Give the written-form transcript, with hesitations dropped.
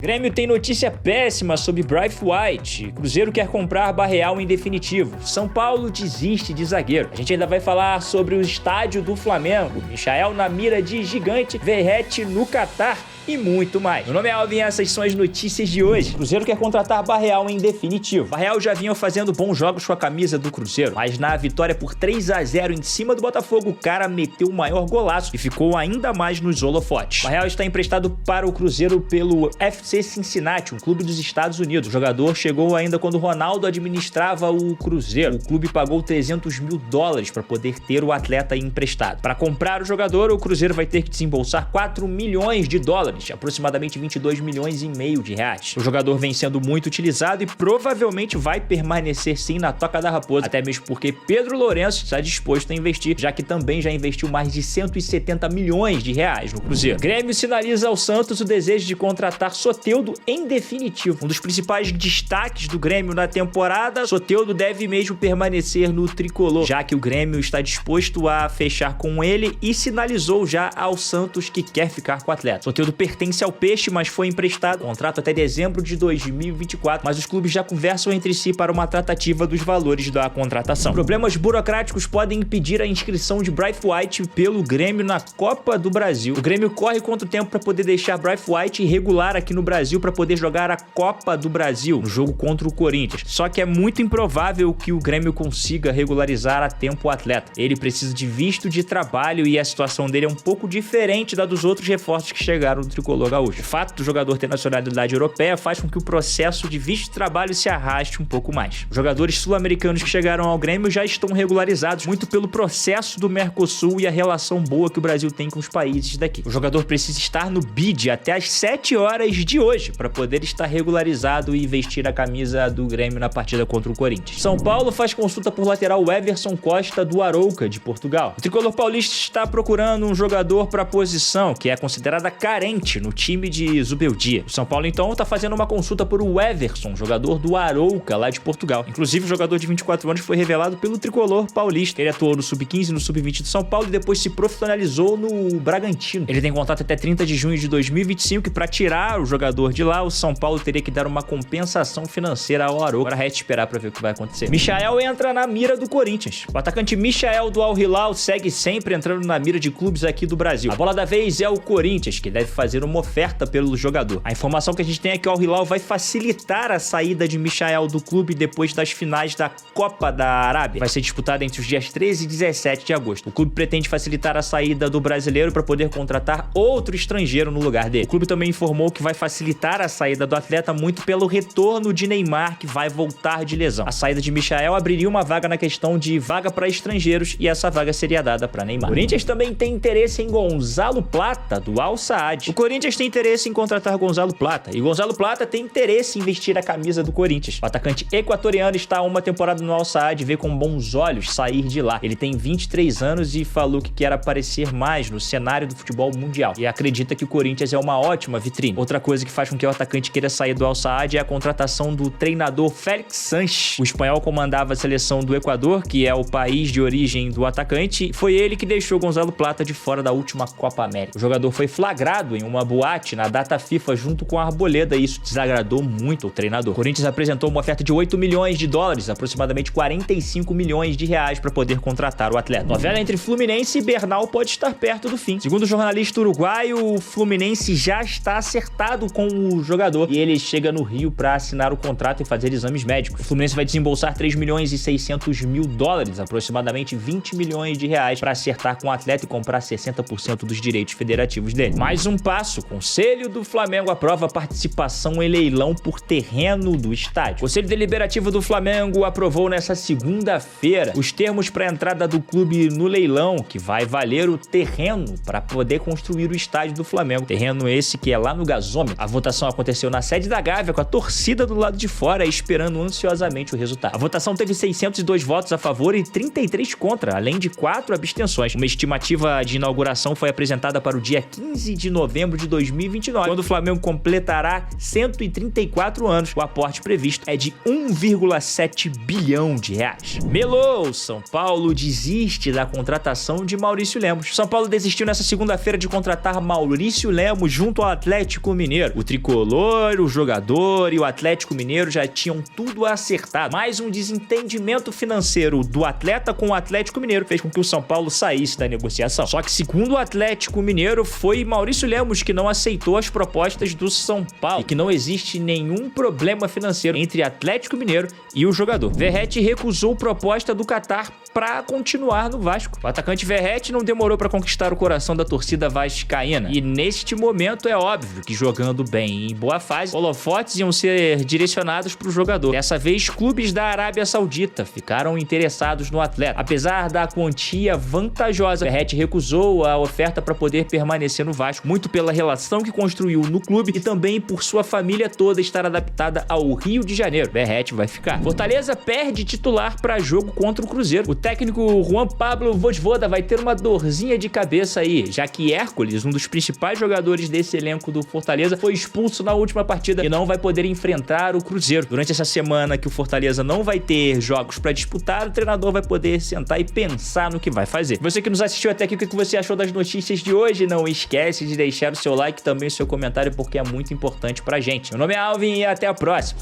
Grêmio tem notícia péssima sobre Braithwaite. Cruzeiro quer comprar Barreal em definitivo. São Paulo desiste de zagueiro. A gente ainda vai falar sobre o estádio do Flamengo. Michael na mira de gigante, Verratti no Catar e muito mais. Meu nome é Alvin e essas são as notícias de hoje. Cruzeiro quer contratar Barreal em definitivo. Barreal já vinha fazendo bons jogos com a camisa do Cruzeiro, mas na vitória por 3-0 em cima do Botafogo, o cara meteu o maior golaço e ficou ainda mais nos holofotes. Barreal está emprestado para o Cruzeiro pelo FC Cincinnati, um clube dos Estados Unidos. O jogador chegou ainda quando o Ronaldo administrava o Cruzeiro. O clube pagou $300 mil para poder ter o atleta emprestado. Para comprar o jogador, o Cruzeiro vai ter que desembolsar $4 milhões, aproximadamente 22,5 milhões de reais. O jogador vem sendo muito utilizado e provavelmente vai permanecer sim na Toca da Raposa, até mesmo porque Pedro Lourenço está disposto a investir, já que também já investiu mais de 170 milhões de reais no Cruzeiro. Grêmio sinaliza ao Santos o desejo de contratar Soteldo em definitivo. Um dos principais destaques do Grêmio na temporada, Soteldo deve mesmo permanecer no tricolor, já que o Grêmio está disposto a fechar com ele e sinalizou já ao Santos que quer ficar com o atleta. Soteldo pertence ao Peixe, mas foi emprestado, contrato até dezembro de 2024, mas os clubes já conversam entre si para uma tratativa dos valores da contratação. Problemas burocráticos podem impedir a inscrição de Braithwaite pelo Grêmio na Copa do Brasil. O Grêmio corre quanto tempo para poder deixar Braithwaite irregular aqui no Brasil para poder jogar a Copa do Brasil, no jogo contra o Corinthians. Só que é muito improvável que o Grêmio consiga regularizar a tempo o atleta. Ele precisa de visto de trabalho e a situação dele é um pouco diferente da dos outros reforços que chegaram no tricolor gaúcho. O fato do jogador ter nacionalidade europeia faz com que o processo de visto de trabalho se arraste um pouco mais. Os jogadores sul-americanos que chegaram ao Grêmio já estão regularizados muito pelo processo do Mercosul e a relação boa que o Brasil tem com os países daqui. O jogador precisa estar no BID até às 7 horas de hoje para poder estar regularizado e vestir a camisa do Grêmio na partida contra o Corinthians. São Paulo faz consulta por lateral Everson Costa do Arouca, de Portugal. O tricolor paulista está procurando um jogador para a posição que é considerada carente no time de Zubeldia. O São Paulo então está fazendo uma consulta por o Everson, jogador do Arouca, lá de Portugal. Inclusive o jogador de 24 anos foi revelado pelo tricolor paulista. Ele atuou no Sub-15 e no Sub-20 do São Paulo e depois se profissionalizou no Bragantino. Ele tem contrato até 30 de junho de 2025 e para tirar o jogador de lá, o São Paulo teria que dar uma compensação financeira ao Arouca. Agora resta esperar para ver o que vai acontecer. Michael entra na mira do Corinthians. O atacante Michael do Al Hilal segue sempre entrando na mira de clubes aqui do Brasil. A bola da vez é o Corinthians, que deve fazer uma oferta pelo jogador. A informação que a gente tem é que o Al Hilal vai facilitar a saída de Michael do clube depois das finais da Copa da Arábia. Vai ser disputada entre os dias 13 e 17 de agosto. O clube pretende facilitar a saída do brasileiro para poder contratar outro estrangeiro no lugar dele. O clube também informou que vai facilitar a saída do atleta muito pelo retorno de Neymar, que vai voltar de lesão. A saída de Michael abriria uma vaga na questão de vaga para estrangeiros e essa vaga seria dada para Neymar. O Corinthians também tem interesse em Gonzalo Plata, do Al Saad. O Corinthians tem interesse em contratar Gonzalo Plata e Gonzalo Plata tem interesse em vestir a camisa do Corinthians. O atacante equatoriano está há uma temporada no Al Saad e vê com bons olhos sair de lá. Ele tem 23 anos e falou que quer aparecer mais no cenário do futebol mundial e acredita que o Corinthians é uma ótima vitrine. Outra coisa que faz com que o atacante queira sair do Al Saad é a contratação do treinador Félix Sanches. O espanhol comandava a seleção do Equador, que é o país de origem do atacante. Foi ele que deixou Gonzalo Plata de fora da última Copa América. O jogador foi flagrado em uma boate na data FIFA junto com a Arboleda e isso desagradou muito o treinador. O Corinthians apresentou uma oferta de $8 milhões, aproximadamente 45 milhões de reais para poder contratar o atleta. A novela entre Fluminense e Bernal pode estar perto do fim. Segundo o jornalista uruguaio, o Fluminense já está acertado com o jogador e ele chega no Rio para assinar o contrato e fazer exames médicos. O Fluminense vai desembolsar $3 milhões e 600 mil, aproximadamente 20 milhões de reais para acertar com o atleta e comprar 60% dos direitos federativos dele. Mais um passo, o Conselho do Flamengo aprova a participação em leilão por terreno do estádio. O Conselho Deliberativo do Flamengo aprovou nessa segunda-feira os termos para a entrada do clube no leilão, que vai valer o terreno para poder construir o estádio do Flamengo. Terreno esse que é lá no gasômetro. A votação aconteceu na sede da Gávea, com a torcida do lado de fora esperando ansiosamente o resultado. A votação teve 602 votos a favor e 33 contra, além de 4 abstenções. Uma estimativa de inauguração foi apresentada para o dia 15 de novembro setembro de 2029, quando o Flamengo completará 134 anos. O aporte previsto é de 1,7 bilhão de reais. Melou, São Paulo desiste da contratação de Maurício Lemos. São Paulo desistiu nessa segunda-feira de contratar Maurício Lemos junto ao Atlético Mineiro. O tricolor, o jogador e o Atlético Mineiro já tinham tudo acertado. Mais um desentendimento financeiro do atleta com o Atlético Mineiro fez com que o São Paulo saísse da negociação. Só que, segundo o Atlético Mineiro, foi Maurício Lemos que não aceitou as propostas do São Paulo e que não existe nenhum problema financeiro entre Atlético Mineiro e o jogador. Verratti recusou proposta do Catar para continuar no Vasco. O atacante Verratti não demorou para conquistar o coração da torcida vascaína. E neste momento é óbvio que, jogando bem e em boa fase, holofotes iam ser direcionados para o jogador. Dessa vez, clubes da Arábia Saudita ficaram interessados no atleta. Apesar da quantia vantajosa, Verratti recusou a oferta para poder permanecer no Vasco, muito pela relação que construiu no clube e também por sua família toda estar adaptada ao Rio de Janeiro. Verratti vai ficar. Fortaleza perde titular para jogo contra o Cruzeiro. O técnico Juan Pablo Vojvoda vai ter uma dorzinha de cabeça aí, já que Hércules, um dos principais jogadores desse elenco do Fortaleza, foi expulso na última partida e não vai poder enfrentar o Cruzeiro. Durante essa semana que o Fortaleza não vai ter jogos para disputar, o treinador vai poder sentar e pensar no que vai fazer. Você que nos assistiu até aqui, o que você achou das notícias de hoje? Não esquece de deixar o seu like e também o seu comentário, porque é muito importante pra gente. Meu nome é Alvin e até a próxima.